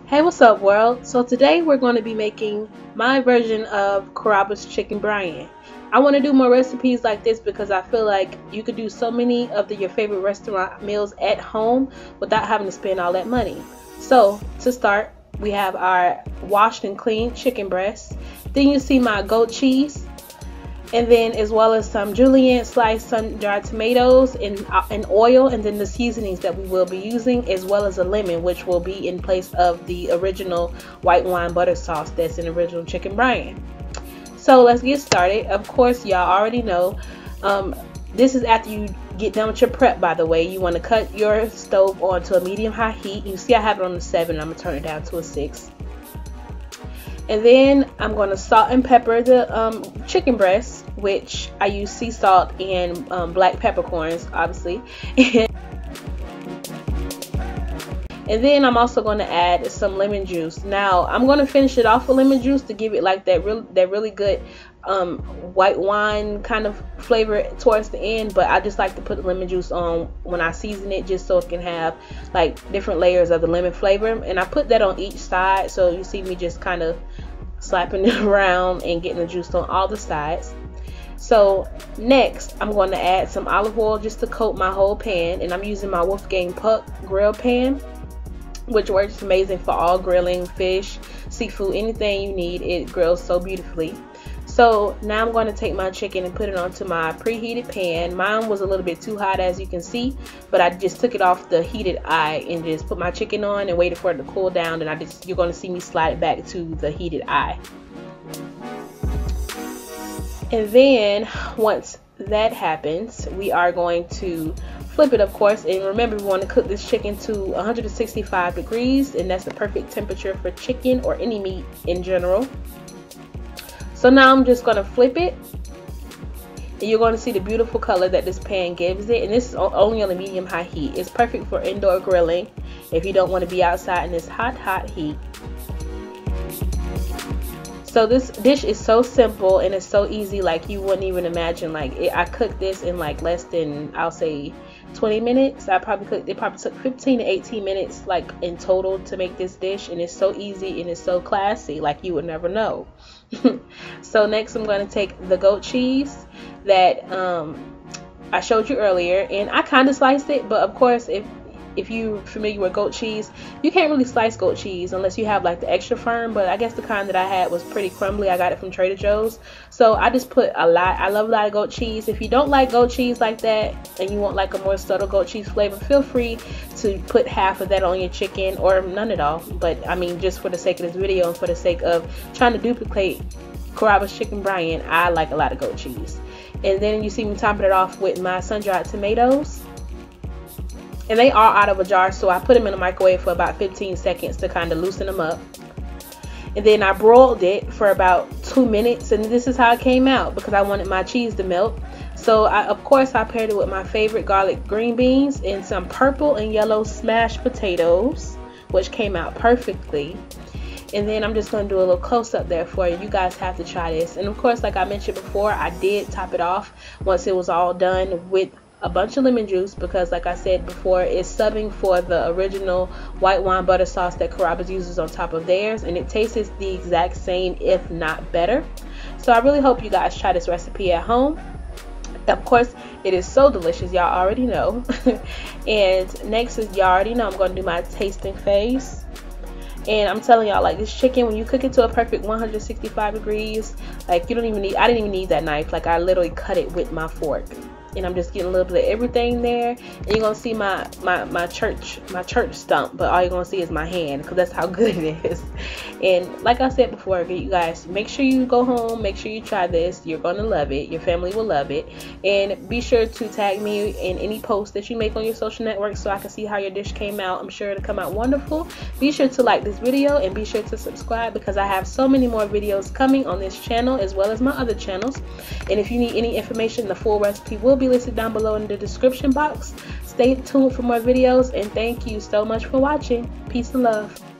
Hey, what's up world? So today we're going to be making my version of Carrabas Chicken Bryan. I want to do more recipes like this because I feel like you could do so many of your favorite restaurant meals at home without having to spend all that money. So to start, we have our washed and cleaned chicken breast. Then you see my goat cheese, and then as well as some julienne sliced sun-dried tomatoes in oil, and then the seasonings that we will be using, as well as a lemon, which will be in place of the original white wine butter sauce that's in original chicken bryan. So let's get started. Of course, y'all already know this is after you get done with your prep. By the way, you want to cut your stove on to a medium-high heat. You see I have it on the 7. I'm gonna turn it down to a 6. And then I'm going to salt and pepper the chicken breast, which I use sea salt and black peppercorns, obviously. And then I'm also going to add some lemon juice. Now I'm going to finish it off with lemon juice to give it like that really good white wine kind of flavor towards the end. But I just like to put the lemon juice on when I season it, just so it can have like different layers of the lemon flavor. And I put that on each side, so you see me just kind of slapping it around and getting the juice on all the sides. So next I'm going to add some olive oil just to coat my whole pan, and I'm using my Wolfgang Puck grill pan, which works amazing for all grilling, fish, seafood, anything you need. It grills so beautifully. So now I'm going to take my chicken and put it onto my preheated pan. Mine was a little bit too hot, as you can see, but I just took it off the heated eye and just put my chicken on and waited for it to cool down. And you're going to see me slide it back to the heated eye. And then once that happens, we are going to flip it, of course. And remember, we want to cook this chicken to 165 degrees, and that's the perfect temperature for chicken or any meat in general. So now I'm just going to flip it, and you're going to see the beautiful color that this pan gives it. And this is only on a medium-high heat. It's perfect for indoor grilling if you don't want to be outside in this hot heat. So this dish is so simple and it's so easy, like you wouldn't even imagine. Like I cooked this in like less than, I'll say, 20 minutes. It probably took 15 to 18 minutes like in total to make this dish, and it's so easy and it's so classy, like you would never know. So next I'm going to take the goat cheese that I showed you earlier, and I kind of sliced it, but of course if you're familiar with goat cheese, you can't really slice goat cheese unless you have like the extra firm, but I guess the kind that I had was pretty crumbly. I got it from Trader Joe's. So I just put a lot. I love a lot of goat cheese. If you don't like goat cheese like that and you want like a more subtle goat cheese flavor, feel free to put half of that on your chicken, or none at all. But I mean, just for the sake of this video and for the sake of trying to duplicate Carrabas Chicken Bryan, I like a lot of goat cheese. And then you see me topping it off with my sun-dried tomatoes. And they are out of a jar, so I put them in the microwave for about 15 seconds to kind of loosen them up. And then I broiled it for about 2 minutes, and this is how it came out because I wanted my cheese to melt. So of course I paired it with my favorite garlic green beans and some purple and yellow smashed potatoes, which came out perfectly. And then I'm just going to do a little close-up there for you. You guys have to try this. And of course, like I mentioned before, I did top it off once it was all done with a bunch of lemon juice, because like I said before, it's subbing for the original white wine butter sauce that Carrabas uses on top of theirs, and it tastes the exact same, if not better. So I really hope you guys try this recipe at home. Of course, it is so delicious, y'all already know. And next, is y'all already know, I'm going to do my tasting phase. And I'm telling y'all, like, this chicken, when you cook it to a perfect 165 degrees, like, you don't even need, I didn't even need that knife. Like, I literally cut it with my fork. And I'm just getting a little bit of everything there, and you're gonna see my church stump, but all you're gonna see is my hand, because that's how good it is. And like I said before, you guys, make sure you go home, make sure you try this. You're gonna love it, your family will love it. And be sure to tag me in any post that you make on your social networks so I can see how your dish came out. I'm sure it'll come out wonderful. Be sure to like this video and be sure to subscribe, because I have so many more videos coming on this channel as well as my other channels. And if you need any information, the full recipe will be listed down below in the description box. Stay tuned for more videos, and thank you so much for watching. Peace and love.